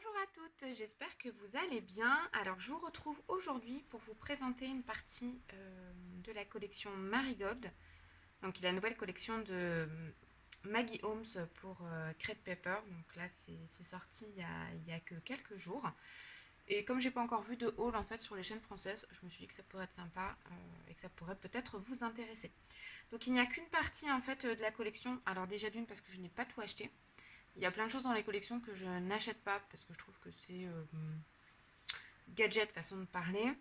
Bonjour à toutes, j'espère que vous allez bien. Alors je vous retrouve aujourd'hui pour vous présenter une partie de la collection Marigold. Donc la nouvelle collection de Maggie Holmes pour Crate Paper. Donc là c'est sorti il y a que quelques jours. Et comme j'ai pas encore vu de haul en fait sur les chaînes françaises, je me suis dit que ça pourrait être sympa et que ça pourrait peut-être vous intéresser. Donc il n'y a qu'une partie en fait de la collection. Alors déjà d'une parce que je n'ai pas tout acheté. Il y a plein de choses dans les collections que je n'achète pas parce que je trouve que c'est gadget façon de parler.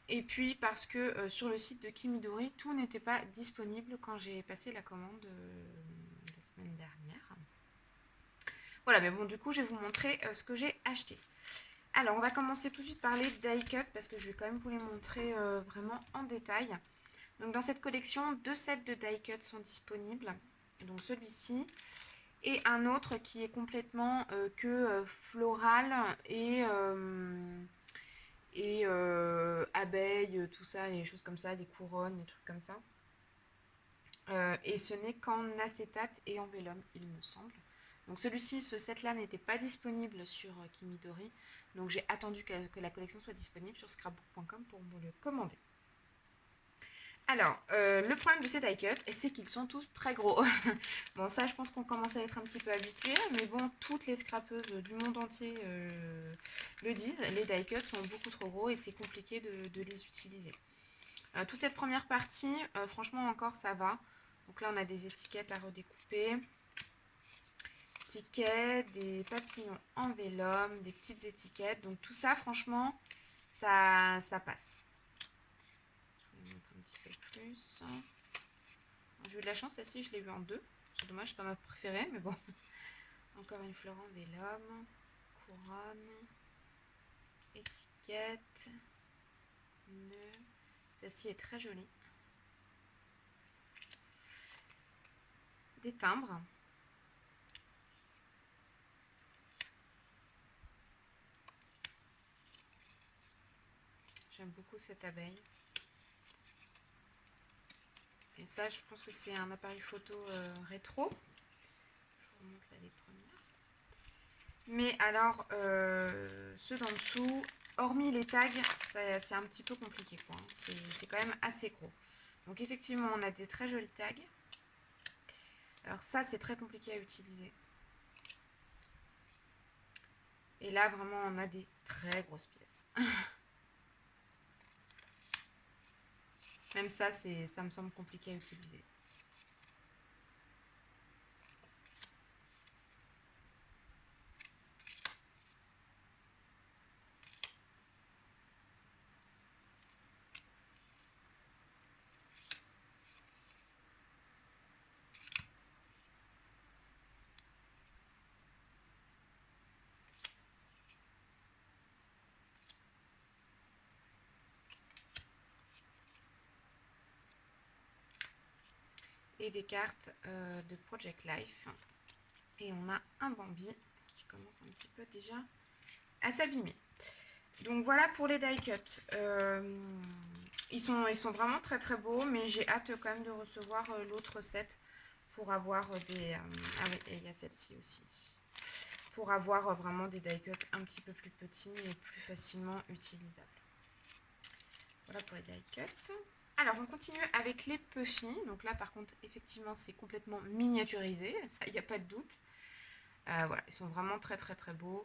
Et puis parce que sur le site de Kimidori, tout n'était pas disponible quand j'ai passé la commande la semaine dernière. Voilà, mais bon, du coup, je vais vous montrer ce que j'ai acheté. Alors, on va commencer tout de suite par les die cut parce que je vais quand même vous les montrer vraiment en détail. Donc, dans cette collection, 2 sets de die cut sont disponibles. Donc, celui-ci et un autre qui est complètement floral et abeilles, tout ça, les choses comme ça, des couronnes, des trucs comme ça. Et ce n'est qu'en acétate et en vélum, il me semble. Donc celui-ci, ce set-là n'était pas disponible sur Kimidori. Donc j'ai attendu que la collection soit disponible sur scrapbook.com pour me le commander. Alors, le problème de ces die cuts, c'est qu'ils sont tous très gros. Bon, ça, je pense qu'on commence à être un petit peu habitué, mais bon, toutes les scrapeuses du monde entier le disent. Les die cuts sont beaucoup trop gros et c'est compliqué de les utiliser. Toute cette première partie, franchement, encore, ça va. Donc là, on a des étiquettes à redécouper. Étiquettes, des papillons en vélum, des petites étiquettes. Donc tout ça, franchement, ça passe. Je vous montre un petit peu plus. J'ai eu de la chance, celle-ci, je l'ai eu en deux. C'est dommage, c'est pas ma préférée, mais bon. Encore une fleur en vélum, couronne, étiquette, nœud. Celle-ci est très jolie. Des timbres. J'aime beaucoup cette abeille. Et ça, je pense que c'est un appareil photo rétro. Je vous montre là les premières. Mais alors, ceux d'en dessous, hormis les tags, c'est un petit peu compliqué, quoi. C'est quand même assez gros. Donc effectivement, on a des très jolis tags. Alors ça, c'est très compliqué à utiliser. Et là, vraiment, on a des très grosses pièces. Même ça, ça me semble compliqué à utiliser. Et des cartes de Project Life. Et on a un Bambi qui commence un petit peu déjà à s'abîmer. Donc voilà pour les die cuts. Ils sont vraiment très très beaux, mais j'ai hâte quand même de recevoir l'autre set pour avoir des... ah oui, et il y a celle-ci aussi. Pour avoir vraiment des die cuts un petit peu plus petits et plus facilement utilisables. Voilà pour les die cuts. Alors on continue avec les puffy. Donc là par contre effectivement c'est complètement miniaturisé, ça il n'y a pas de doute. Voilà, ils sont vraiment très très très beaux.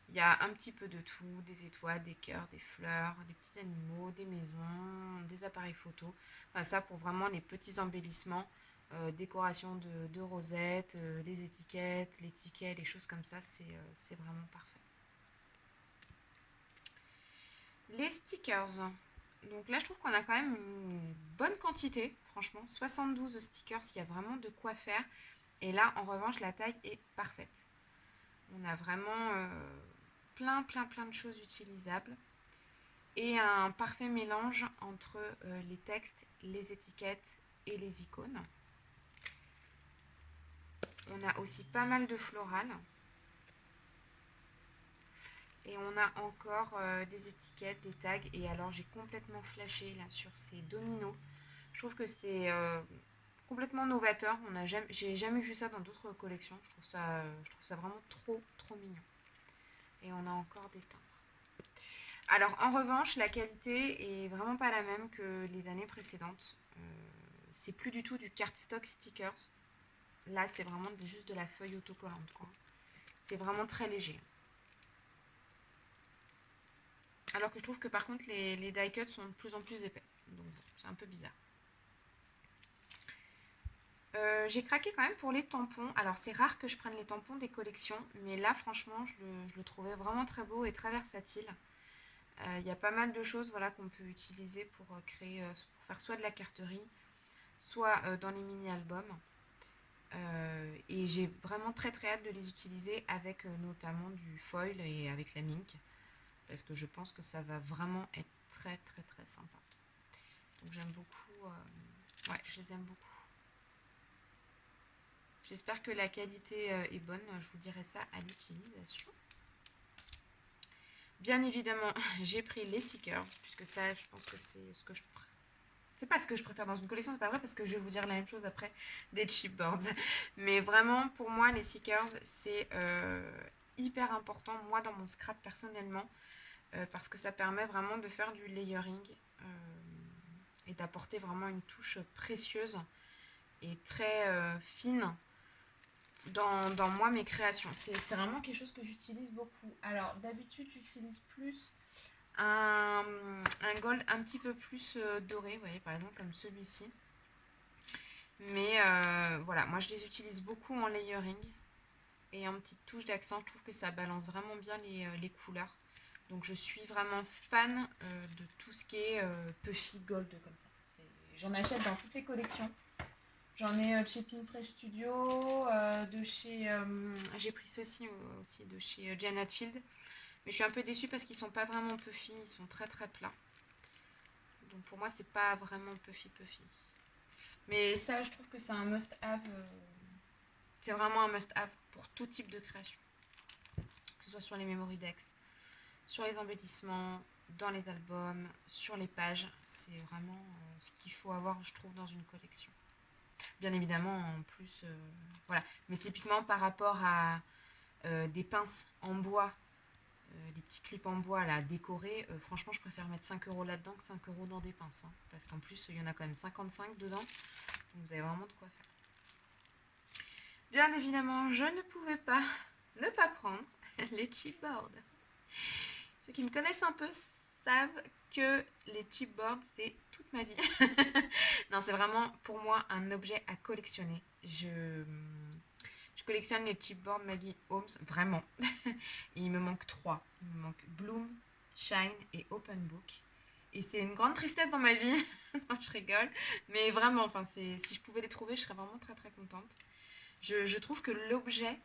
Il y a un petit peu de tout, des étoiles, des cœurs, des fleurs, des petits animaux, des maisons, des appareils photo. Enfin ça pour vraiment les petits embellissements, décoration de rosettes, les étiquettes, les tickets, les choses comme ça, c'est vraiment parfait. Les stickers. Donc là, je trouve qu'on a quand même une bonne quantité, franchement. 72 stickers, il y a vraiment de quoi faire. Et là, en revanche, la taille est parfaite. On a vraiment plein de choses utilisables. Et un parfait mélange entre les textes, les étiquettes et les icônes. On a aussi pas mal de florales. Et on a encore des étiquettes, des tags. Et alors, j'ai complètement flashé là sur ces dominos. Je trouve que c'est complètement novateur. J'ai jamais vu ça dans d'autres collections. Je trouve ça vraiment trop mignon. Et on a encore des timbres. Alors en revanche, la qualité est vraiment pas la même que les années précédentes. C'est plus du tout du cardstock stickers. Là, c'est vraiment juste de la feuille autocollante, quoi. C'est vraiment très léger. Alors que je trouve que par contre, les die cuts sont de plus en plus épais. Donc c'est un peu bizarre. J'ai craqué quand même pour les tampons. Alors c'est rare que je prenne les tampons des collections, mais là franchement je le trouvais vraiment très beau et très versatile. Il y a pas mal de choses voilà, qu'on peut utiliser pour créer, pour faire soit de la carterie, soit dans les mini-albums. Et j'ai vraiment très très hâte de les utiliser avec notamment du foil et avec la mink. Parce que je pense que ça va vraiment être très très très sympa. Donc j'aime beaucoup. Ouais, je les aime beaucoup. J'espère que la qualité est bonne. Je vous dirai ça à l'utilisation. Bien évidemment, j'ai pris les Seekers, puisque ça, je pense que c'est ce que je préfère. C'est pas ce que je préfère dans une collection, c'est pas vrai, parce que je vais vous dire la même chose après des chipboards. Mais vraiment, pour moi, les Seekers, c'est hyper important, moi, dans mon scrap personnellement, parce que ça permet vraiment de faire du layering et d'apporter vraiment une touche précieuse et très fine dans moi mes créations. C'est vraiment quelque chose que j'utilise beaucoup. Alors d'habitude j'utilise plus un gold un petit peu plus doré, vous voyez par exemple comme celui-ci. Mais voilà, moi je les utilise beaucoup en layering et en petite touche d'accent. Je trouve que ça balance vraiment bien les couleurs. Donc je suis vraiment fan de tout ce qui est puffy gold comme ça. J'en achète dans toutes les collections. J'en ai chez Pinfresh Studio, de chez. J'ai pris ceci aussi de chez Jan Hatfield. Mais je suis un peu déçue parce qu'ils sont pas vraiment puffy, ils sont très très plats. Donc pour moi, c'est pas vraiment puffy. Mais ça, je trouve que c'est un must-have. C'est vraiment un must-have pour tout type de création. Que ce soit sur les memory decks, sur les embellissements, dans les albums, sur les pages. C'est vraiment ce qu'il faut avoir, je trouve, dans une collection. Bien évidemment, en plus, voilà. Mais typiquement, par rapport à des pinces en bois, des petits clips en bois là, décorés, franchement, je préfère mettre 5 € là-dedans que 5 € dans des pinces. Hein, parce qu'en plus, il y en a quand même 55 dedans. Donc, vous avez vraiment de quoi faire. Bien évidemment, je ne pouvais pas ne pas prendre les chipboards. Ceux qui me connaissent un peu savent que les chipboards, c'est toute ma vie. Non, c'est vraiment pour moi un objet à collectionner. Je collectionne les chipboards Maggie Holmes, vraiment. Il me manque 3. Il me manque Bloom, Shine et Open Book. Et c'est une grande tristesse dans ma vie. Non, je rigole. Mais vraiment, enfin, si je pouvais les trouver, je serais vraiment très très contente. Je trouve que l'objet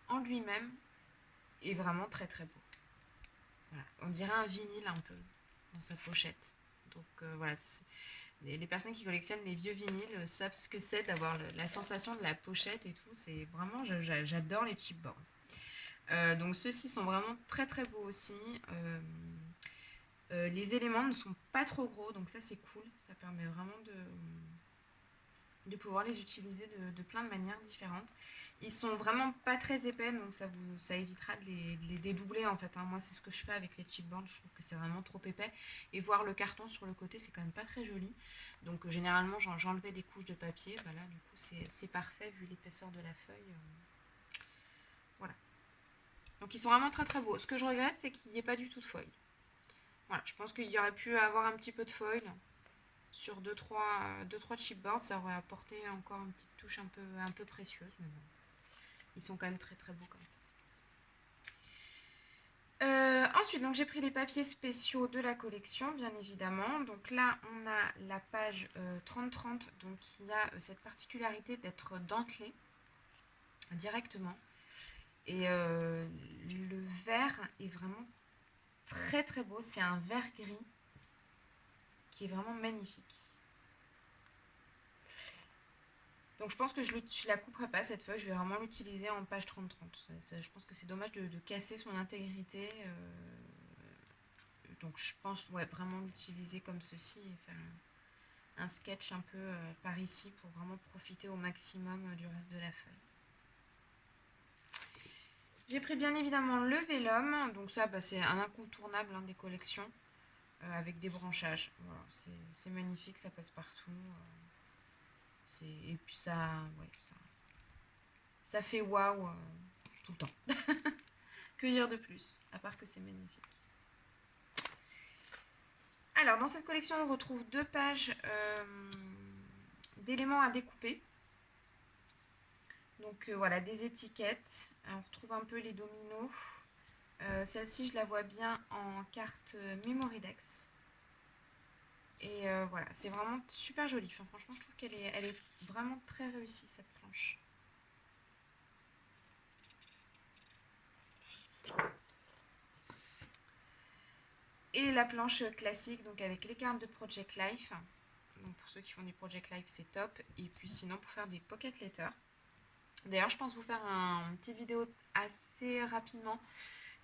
en lui-même est vraiment très très beau. Voilà. On dirait un vinyle un peu dans sa pochette. Donc voilà, les personnes qui collectionnent les vieux vinyles savent ce que c'est d'avoir la sensation de la pochette et tout. C'est vraiment, j'adore les chipboards. Donc ceux-ci sont vraiment très très beaux aussi. Les éléments ne sont pas trop gros, donc ça c'est cool. Ça permet vraiment de pouvoir les utiliser de plein de manières différentes. Ils sont vraiment pas très épais, donc ça évitera de les dédoubler en fait. Hein. Moi, c'est ce que je fais avec les chipboards. Je trouve que c'est vraiment trop épais. Et voir le carton sur le côté, c'est quand même pas très joli. Donc, généralement, j'enlevais des couches de papier. Voilà, du coup, c'est parfait vu l'épaisseur de la feuille. Voilà. Donc, ils sont vraiment très très beaux. Ce que je regrette, c'est qu'il n'y ait pas du tout de foil. Voilà, je pense qu'il y aurait pu avoir un petit peu de foil sur 2-3 chipboards. Ça aurait apporté encore une petite touche un peu précieuse. Mais bon. Ils sont quand même très très beaux comme ça. Ensuite, donc j'ai pris les papiers spéciaux de la collection, bien évidemment. Donc là, on a la page 30-30, donc qui a cette particularité d'être dentelée directement. Et le vert est vraiment très très beau. C'est un vert gris qui est vraiment magnifique. Donc je pense que je la couperai pas cette feuille, je vais vraiment l'utiliser en page 30-30. Je pense que c'est dommage de casser son intégrité. Donc je pense vraiment l'utiliser comme ceci et faire un sketch un peu par ici pour vraiment profiter au maximum du reste de la feuille. J'ai pris bien évidemment le vélum, donc ça bah, c'est un incontournable des collections, avec des branchages. Voilà, c'est magnifique, ça passe partout. Et puis ouais, ça fait waouh tout le temps. Que dire de plus, à part que c'est magnifique. Alors, dans cette collection, on retrouve 2 pages d'éléments à découper. Donc voilà, des étiquettes. Alors, on retrouve un peu les dominos. Celle-ci, je la vois bien en carte Memoridex. Et voilà, c'est vraiment super joli. Enfin, franchement, je trouve qu'elle est vraiment très réussie, cette planche. Et la planche classique, donc avec les cartes de Project Life. Donc pour ceux qui font du Project Life, c'est top. Et puis sinon, pour faire des pocket letters. D'ailleurs, je pense vous faire une petite vidéo assez rapidement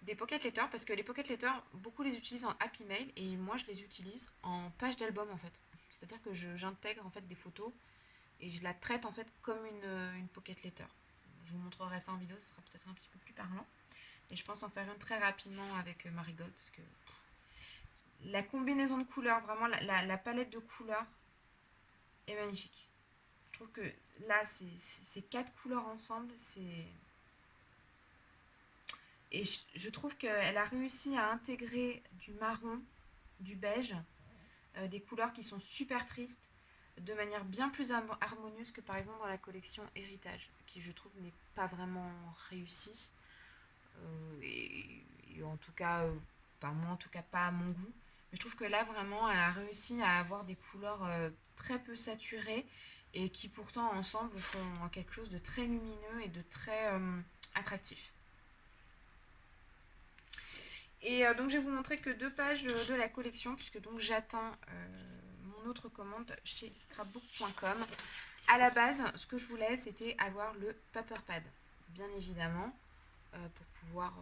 des pocket letters, parce que les pocket letters, beaucoup les utilisent en happy mail et moi je les utilise en page d'album en fait. C'est-à-dire que j'intègre en fait des photos et je la traite en fait comme une pocket letter. Je vous montrerai ça en vidéo, ce sera peut-être un petit peu plus parlant. Et je pense en faire une très rapidement avec Marigold, parce que la combinaison de couleurs, vraiment la palette de couleurs est magnifique. Je trouve que là, ces 4 couleurs ensemble, c'est... Et je trouve qu'elle a réussi à intégrer du marron, du beige, des couleurs qui sont super tristes, de manière bien plus harmonieuse que par exemple dans la collection Héritage, qui je trouve n'est pas vraiment réussie. Et en tout cas, moi en tout cas pas à mon goût. Mais je trouve que là vraiment, elle a réussi à avoir des couleurs très peu saturées et qui pourtant ensemble font quelque chose de très lumineux et de très attractif. Et donc je vais vous montrer que 2 pages de la collection, puisque donc j'attends mon autre commande chez scrapbook.com. À la base, ce que je voulais, c'était avoir le paper pad, bien évidemment, pour pouvoir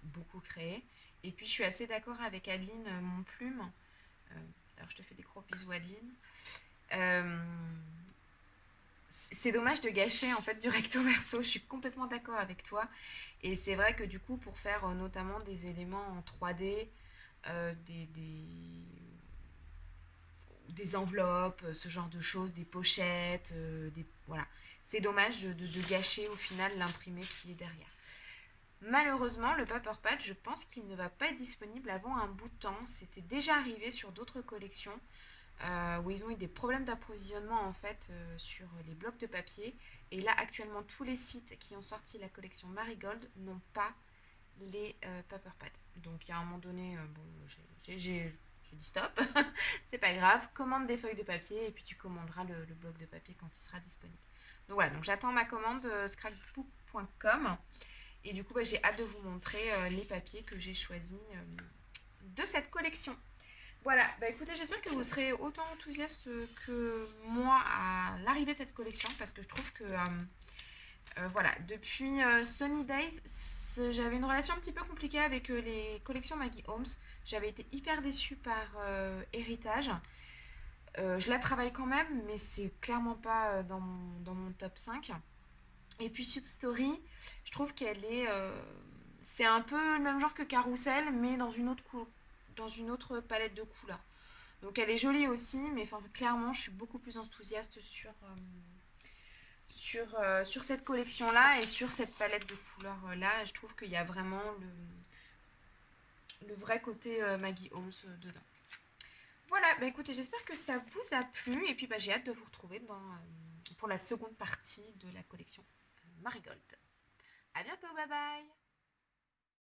beaucoup créer. Et puis je suis assez d'accord avec Adeline mon plume. Alors je te fais des gros bisous Adeline. C'est dommage de gâcher en fait du recto verso, je suis complètement d'accord avec toi. Et c'est vrai que du coup pour faire notamment des éléments en 3D, des enveloppes, ce genre de choses, des pochettes, voilà. C'est dommage de gâcher au final l'imprimé qui est derrière. Malheureusement, le paper pad, je pense qu'il ne va pas être disponible avant un bout de temps. C'était déjà arrivé sur d'autres collections où ils ont eu des problèmes d'approvisionnement en fait sur les blocs de papier. Et là, actuellement, tous les sites qui ont sorti la collection Marigold n'ont pas les paper pads. Donc, il y a un moment donné, bon, j'ai dit stop, c'est pas grave, commande des feuilles de papier et puis tu commanderas le bloc de papier quand il sera disponible. Donc voilà, donc j'attends ma commande scrapbook.com. Et du coup, j'ai hâte de vous montrer les papiers que j'ai choisis de cette collection. Voilà, écoutez, j'espère que vous serez autant enthousiaste que moi à l'arrivée de cette collection, parce que je trouve que, voilà, depuis Sunny Days, j'avais une relation un petit peu compliquée avec les collections Maggie Holmes. J'avais été hyper déçue par Héritage. Je la travaille quand même, mais c'est clairement pas dans mon top 5. Et puis Suit Story, je trouve qu'elle est... c'est un peu le même genre que Carousel, mais dans une autre palette de couleurs. Donc elle est jolie aussi, mais enfin, clairement, je suis beaucoup plus enthousiaste sur cette collection-là et sur cette palette de couleurs-là. Je trouve qu'il y a vraiment le vrai côté Maggie Holmes dedans. Voilà, écoutez, j'espère que ça vous a plu. Et puis j'ai hâte de vous retrouver pour la seconde partie de la collection Marigold. À bientôt, bye bye!